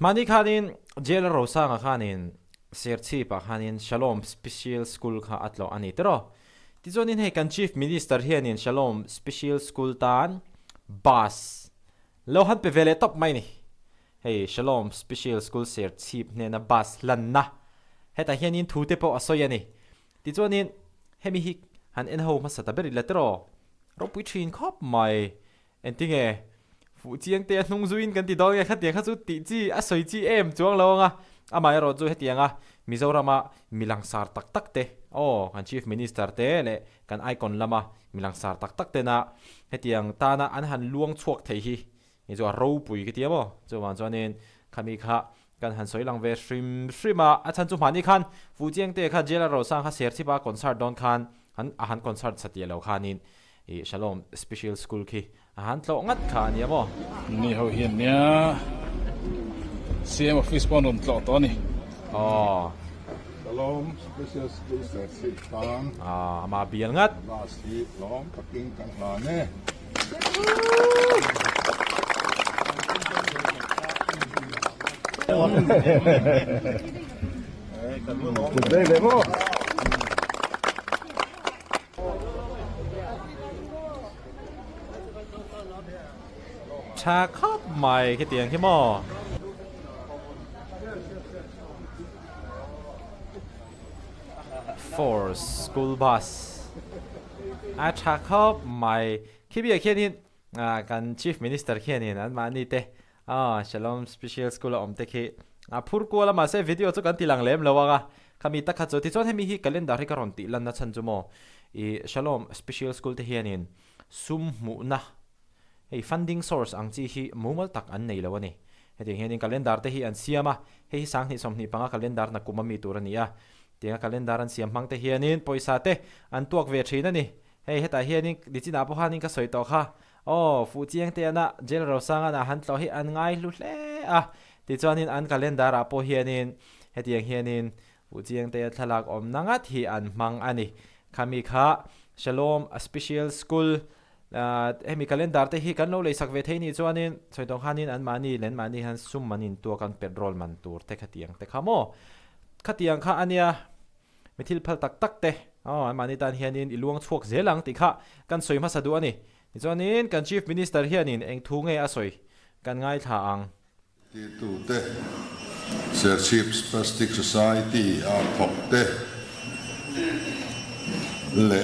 mani khanin Lalrosanga khanin serchi pa khanin Shalom Special School kha atlo ani tero tizonin he kan chief minister hianin Shalom Special School tan bus lohan pe vele top mai ni hey Shalom Special School serchi ne na bus lanna heta hianin thute po asoyani tizonin hemi hi han en ho masata beri latero ro puithin khop mai entinge phụ chiang te nung zuin kan ti dong ya khat ya kha chu ti chi a soi chi em chuang lo nga amai ro chu hetianga Mizorama milangsar tak tak te kan chief minister te le kan icon lama milangsar tak tak te na hetiang tana an han luang chuak thei hi ni zo ro pui ki tiamo zo wan chuanin khami kha kan han soi lang ve shrimma a chan chu mani khan fu chiang te kha Lalrosanga kha ser chi ba concert don khan han concert satia lo khanin Shalom Special School ki han tlo ngat kha ni amo ni ho hian nia CM office pon on tlo to ni Shalom Special School sit down ama bial ngat last week long paking kan hane today demo cha khop mai cái tiếng cái mò for school bus a cha khop mai khi bia khianin kan chief minister khianin an mani te Shalom Special School om te khi phur ko lama se video chu kan tilang lem lawanga kami takha chu ti chon hemi hi calendar hi karon ti lan na chan chu mo Shalom Special School te hianin sum mu na hey funding source ang chi hi mumal tak an nei lawani heti hianin calendar te hi an siama hei sang ni somni panga calendar na kumami turania tinga calendar an siam mang te hianin poisa te an tuak ve thina ni hei heta hianin dichina po hanin ka soi to kha fu chiang te na Lalrosanga na han tlo hi an ngai lu hle ti chuanin an calendar a po hianin hetiang hianin fu chiang te thalak om nangat hi an mang ani khami kha Shalom Special School hemi calendar te hi kan lo lei sak ve theini chuanin choitong khanin an mani len mani han sum manin tu kan petrol man tur te khatiang te khamo khatiang kha ania mithil phal tak tak te an mani tan hianin iluang chuak zelang ti kha kan soima sadu ani chuanin kan chief minister hianin eng thu nge a soi kan ngai tha ang ti tu te Sir Plastic Society a thok te le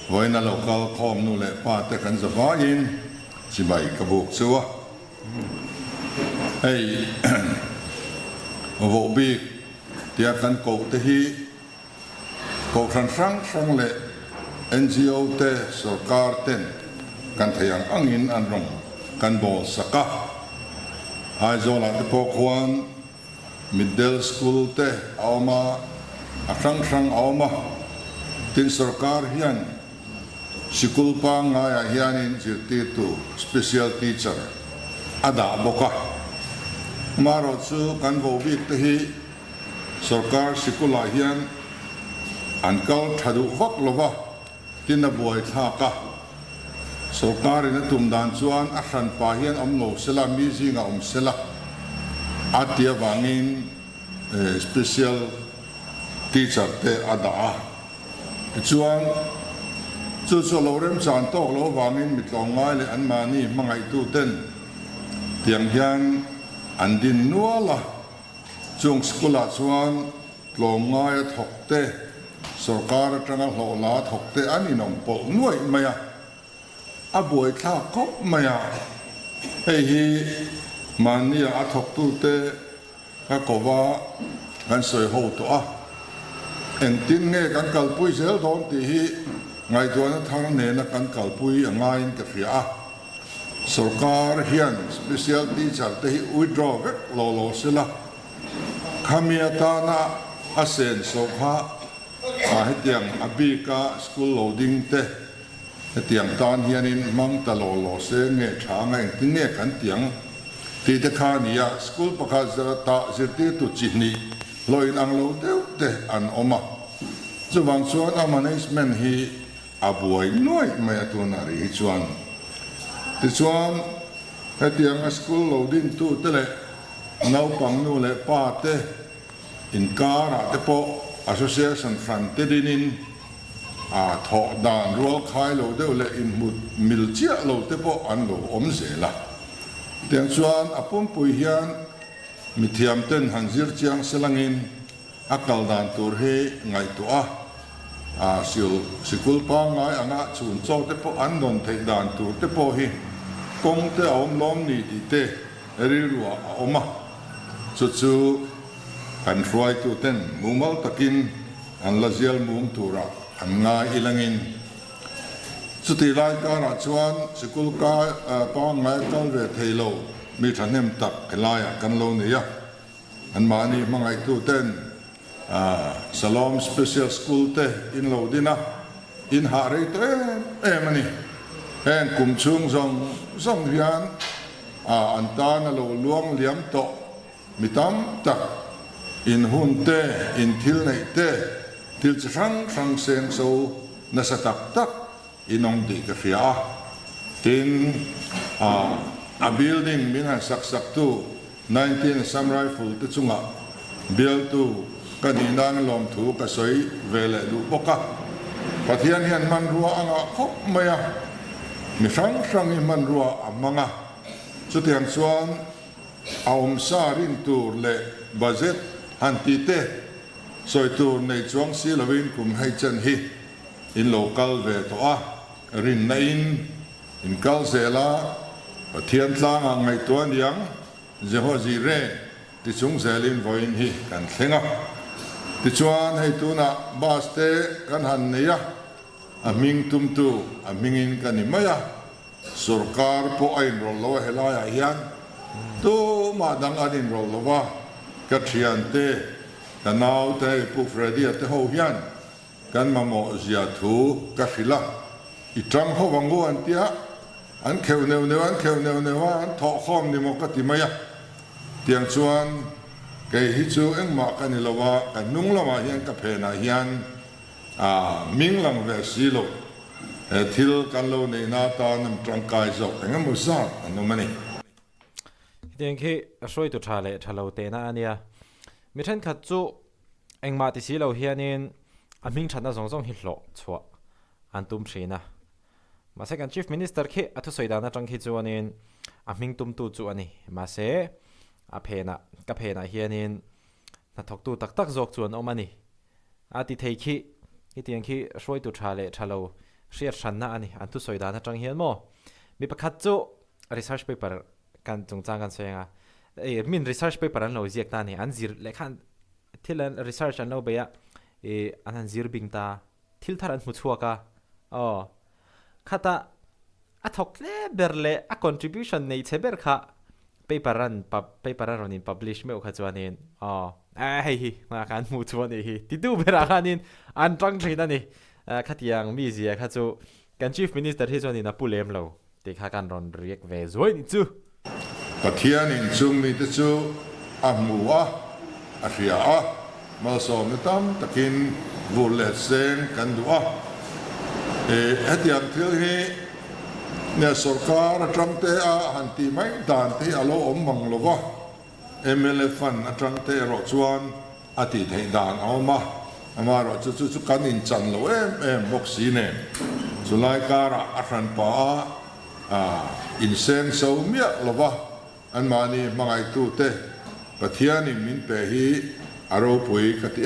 với na local com nu le pa te kan zawa in si bai ka buk chuwa hey vo bi tia kan ko te hi ko khan sang le NGO te sarkar ten kan thayang angin an rong kan bol saka ai zola te po kwan middle school te awma sang awma tin sarkar hian Sikul pa nga hianin tu special teacher ada boka maro chu kan vo bik te hi sarkar sikula hian ankal thadu vak lova tin a boy tha ka sarkar in tumdan chuan a khan pa hian lo sela mi zinga sela atia wangin special teacher te ada chuan chu lorem chan tok lo wangin mitlong ngai le an mani mangai tu ten tiang hian an din nuala chung skula chuan tlong ngai thokte sarkar atanga hlola thokte ani nom pol nuai maya a boi tha kop maya hei hi mani a thok tu te ka kova kan soi ho to en tin nge kan kalpui zel don ti hi ngai tuana thang ne na kan kalpui angai in ka fia sarkar hian special teacher te hi withdraw vek lo sila khamia ta na asen so kha hetiang abika school loading te hetiang tan hian in mang ta lo se nge tha ngai tin nge kan tiang ti te kha nia school pakha zara ta zirti tu chihni loin ang lo deu te an oma chuwang chuan a management hi abuai noi mai atuna ri chuan ti chuan hetiang a school loading tu tele nau pang nu le pa te in kara te po association front te dinin tho dan rual khai lo de le in mut mil chia lo te po an lo om se la tiang chuan apum pui hian mi thiam ten han zir chiang selangin akal dan tur he ngai tu sikul pa ngai anga chun chaw te po an don thei dan tur te po hi kong te om lom ni ti te ri ruwa oma chu kan ruai tu ten mumal takin an lazial mum tura an ngai ilangin chuti lai ka ra chuan sikul ka pa ngai kal ve theilo mi thanem tak kelaya kan lo ni ya an mani mangai tu ten Shalom Special School te in lo dina in hari te mani hen kum chung zong hian an ta na lo luang liam to mitam tak in hun te in thil nei te til chang seng so na sa tak inong di ka fia tin a building min han sak tu 19 samurai full te chunga build tu kanina ng lom thu ka soi vele du boka pathian hian man ruwa anga khop maya mi sang i man ruwa amanga chutian chuan aum sa rin tur le budget han ti te soi tur nei chuang si lovin kum hai chen hi in local ve to rin na in kal zela pathian tlang angai tuan yang jeho ji re ti chung zelin voin hi kan thlenga ti chuan hei tuna bus te kan han neya aming tumtu amingin kanimaya sarkar po ay rollo helaya hian tu madang anin rollowa kathian te tanaw te pu fredi te ho hian kan mamo zia thu kafila itang ho wangu antia an kheu neu an tho khom ni mo katimaya tiang chuan cái hi chu eng ma kan ilawa kan nung lama hian ka phena hian ming lang ve si lo thil kan lo nei na ta nam tangkai zo engam musa anomani tiang khi asoi tu thale thalo te na ania mi than khat chu eng ma ti si lo hianin aming thana zong hi hlo chhuah an tum thina ma second chief minister khi athu soidana tang khi chuanin aming tum tu chu ani ma se a phena ka phena hianin na thok tu tak zok chuan omani ati thei khi tiang khi roi tu thale thalo share thanna ani an tu soidana tang hian mo mi pakhat chu research paper kan chungchang kan senga min research paper an lo ziak ta ni an zir lekhan thilan research an lo beya an zir bingta thil thar an mu chuaka khata a thok le berle a contribution nei cheber kha paper ronin publish me kha chuanin hei hi ma kan mu chuani hi ti du bera khanin an tang thina ni khatiang mi zia kha chu kan chief minister hi chuanin a pulem lo ti kha kan ron riek ve zoi ni chu pathian in chung mi te chu amua a ria ma so me tam takin vulle sen kan du'a hetiam thil hi ne sarkar atangte hanti mai dan te alo om manglowa MLA fan atangte ro chuan ati thei dan oma amaro chu kan in chan lo em boxi ne chulai kara afran pa in sen so mia lowa an mani mangai tu te pathian in min pe hi aro pui kati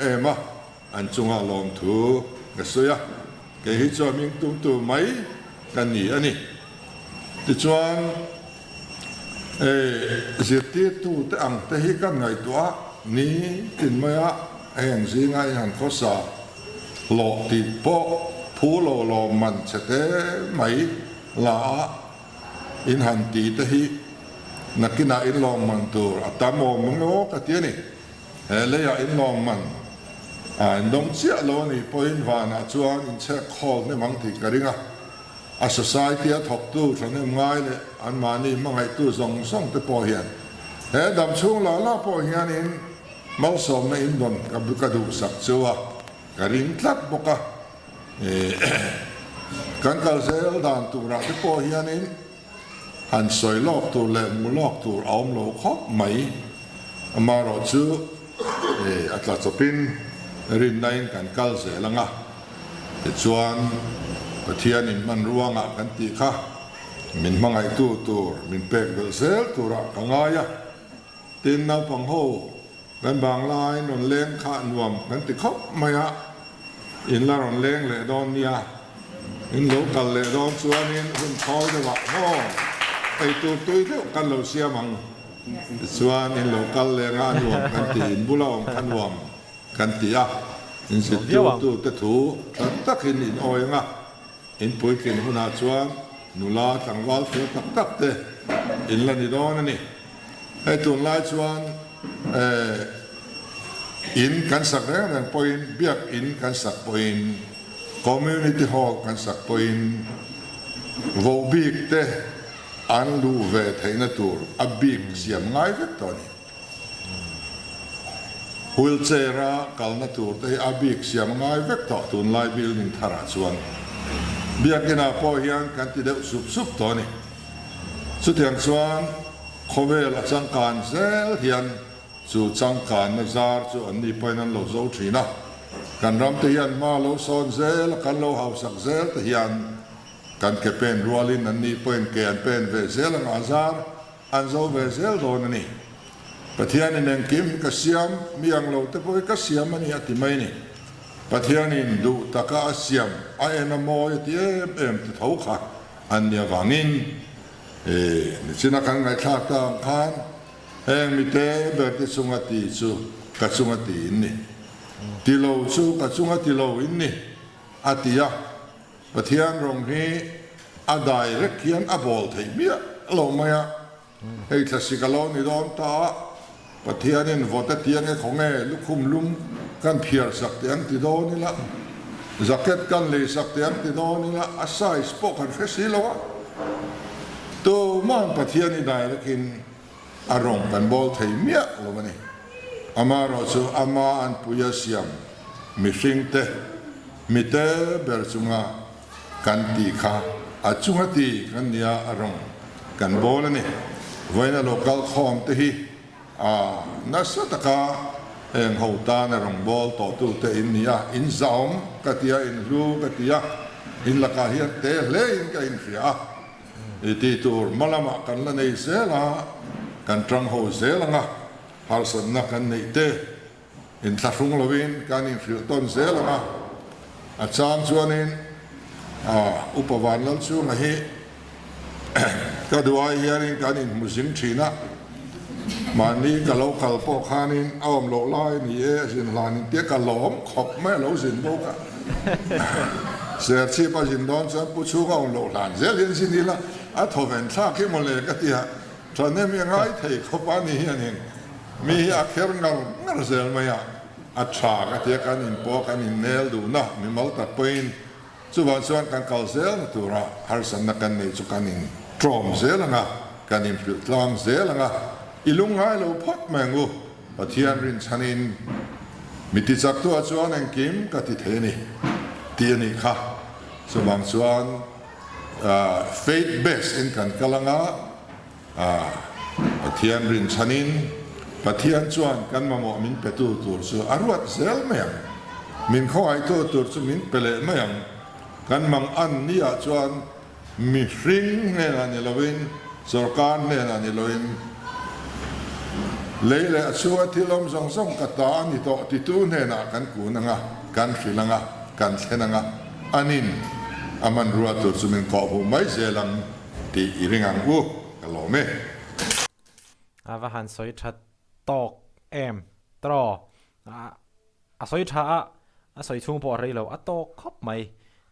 ema an chunga lom thu gasoya ke hi cho ming tu mai kan ni ani ti chuan zirti tu te ang te hi kan ngai tua ni tin maya heng zinga han khosa lo ti po phu lo man chete mai la in han ti te hi nakina in long man tur atamo mo ka ti ni le ya in long man ndong chia lo ni point vana chuan in che khol ne mang ti karinga a society a thok tu thane ngai le an mani mangai tu zong song te po hian he dam chung la po hian in mal som na in don ka du sak chuwa ka ring tlat boka kan kal zel dan tu ra te po hian in หันสอยลอกตัวเล่มูลอกตัวเอาโลคบไหมมารอจูอัตลับปินรินไนกันกัลเสลังอ่ะแต่ชวนประเทศนี้มันร่วงอ่ะกันตีค่ะมินมังไอตัวมินเป็กเบลเซลตัวรักกังไงอ่ะตีนนาปังโฮกันบางลายนนเล้งข้านวมกันติเขาไม่อะอินละนนเล้งเลยโดนเนี่ยอินโลกันเลยโดนส่วนอินคุณคอยจะว่าโอ้ไอตัวเดียวกันเราเสียมังส่วนอินโลกันเลยงานวมกันตีอินบุลองกันวมกันตีอะอินสิตัวตะถูตักอินโอยงะอินปุยกินหุนาส่วนนุลาตั้งวอลเสือตักเตอินละนิโดนนี่ไอตัวลายส่วนอินกันสักแล้วนั่นพอยเบียกอินกันสักพอยคอมมูนิตี้ฮอลกันสักพอยวอบิกเตอันดูเวทให้นัตัวอับบิกเสียมง่ายเวทตอนนี้ฮุลเซรากัลนัตัวแต่อับบิกเสียมง่ายเวทต่อตุนไลบิลนิ่งทาราชวนเบียกินาพอยังกันที่เดือดสุบตอนนี้สุดที่อันชวนขเวลจังการเซลเฮียนสู่จังการนักซาร์สู่อันนี้ไปนั้นเราโซ่ทีนะกันรำเทียนมาเราสอนเซลกันเราหาสักเซลเทียนกันเก็บเป็นรัวลินอันนี้เป็นเกียนเป็นเวเซลงอาซาร์อันโซเวเซลโดนนี่ประเทศนี้เองกิมกัสยามมีอย่างเราแต่พวกกัสยามมันนี่อธิไม่นี่ประเทศนี้ดูตะกัสยามไอ้นโมยที่เอ็มที่เท้าขาอันเดียวกันนี่สินักการไงชาติต่างกันเองมีแต่เบิดที่สุงติสุกัสุงตินี่ที่เราสุกัสุงติเราอินนี่อาทิยาประเทศรงนี้อาได้เล็กเขียนอาบอลไทยเมียเราไม่อะไอ้ทัศน์กาลนี่โดนตาประเทศนี้วัดเทียนของเอลูกคุมลุ่มกันเพียรสักเตียนที่โดนนี่ละจักเก็ตกันเลยสักเตียนที่โดนนี่ละอาศัยสปอกันเฟสิโลตัวมันประเทศนี้ได้แล้วกินอารมณ์กันบอลไทยเมียเราไม่เนี่ยอามาเราสูอามาอันปุยเสียมมิสิงเตมิเตเบอร์จุงากันตีขาอาจุงตีกันเนียอารมณ์กันบอลนี่วันนั้น local คอมที่นัสตะกาเองหัวตาในรองบอลต่อตัวเตอินเนียอินซอมกัตยาอินรูกัตยาอินลักาเฮียเตเลอินกับอินฟิอาที่ตัวมาลามะกันละในเซลากันตรังหัวเซลงะฮาร์สันนักกันในเตอินทัฟงลวินกันอินฟิลต้นเซลงะอาจารย์ชวนินอุปวานลันชูงะฮีก็ดูว่าเฮียนินกันอินมุสิมชีนะมานี้ก็เราขัลปอกานินอ้อมโลไลนี่สินลานินเตี้ยกะหลอมขบแม่เราสินโบกะเสียชีพสินดอนฉันผู้ชูก็โลลานเสียเรียนสินนี่ละอัฐเวนชาขี้โมเลกติฮะตอนนี้มีง่ายที่เขาปานี่เฮียนินมีอาเคร์งังเซลไม่อะอัชากติกันอินปอกันอินเนลดูนะมีมัลตะปินสุวรรณส่วนกันเกาเซลตัวระฮาร์สันนักกันในสุกันอินทรอมเซลงะกันอินฟิลตลางเซลงะอีลุงไงเราพัดแมงกูปะเทียนรินชันินมิติจักตัวส่วนแห่งกิมกติเทนี่เตียนี่ค่ะสว่างส่วนfaith based in กันกลังปะเทียนรินชันินปะเทียนส่วนกันมาหมอมินเปตูตัวส่วนอารวัตเซลเมียงมินข้อไอตัวตัวส่วนมินเปเลเมียงกันมังอันนี่ส่วนมิริงเนี่ยนะนี่เราวินสการเนี่ยนะนี่เราวินเลยเลยชัวที่ลมส่งกตานี่โตติตูเนี่ยนะกันกูนังกันฟิลังกันเซนังอันนี้อามันรัวตัวสุมินขอผู้ไม่เซลังที่อิริงังกูกะโลเมว่าหันสอยชัดตอกตรอสอยชัดสอยทุ่งปออะไรเราตอกครบไหม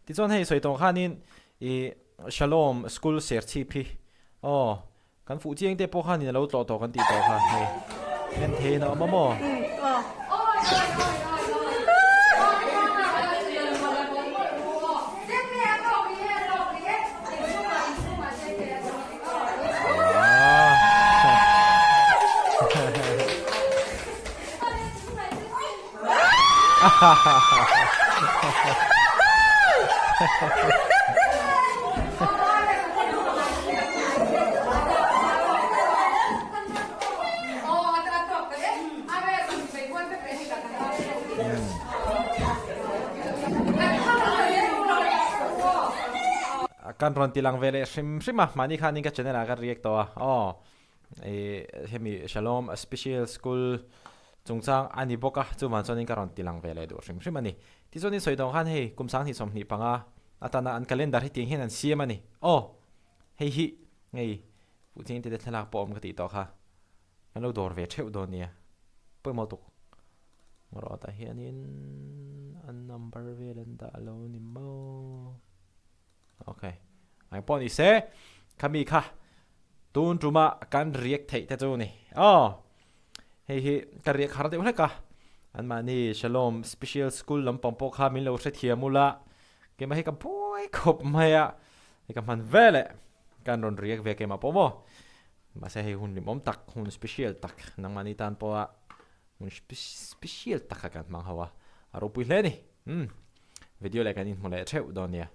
ที่ส่วนให้สอยตรงข้านี้Shalom School เสียชีพีกันฟูเจียงเตปข้านี่เราต่อกันตีต่อค่ะเห็นเทนะมะม่ kan ron tilang vele shim mani khanin ka channel aga react to hemi Shalom Special School chungchang ani boka chuman chonin ka ron tilang vele do shim ani ti chonin soidong khan hei kumsang hi somni panga atana an calendar hi ting hin an siam ani hei hi ngei puting te thlak pom ka ti to kha kan lo dor ve theu do nia poi mo tu ngoro ta hianin an number velen da lo ni mo okay ai pon i se kami kha tun tuma kan react thei ta chu ni hei hi ka react har de ka an ma ni Shalom Special School lam pom po kha min lo se thiamula ke ma hi ka poi khop maya hi ka man vele kan ron react ve ke ma pomo ma se hei hun lim om tak hun special tak nang mani tan po hun special tak kan mang hawa aro pui hle ni video le kan in mole theu don ya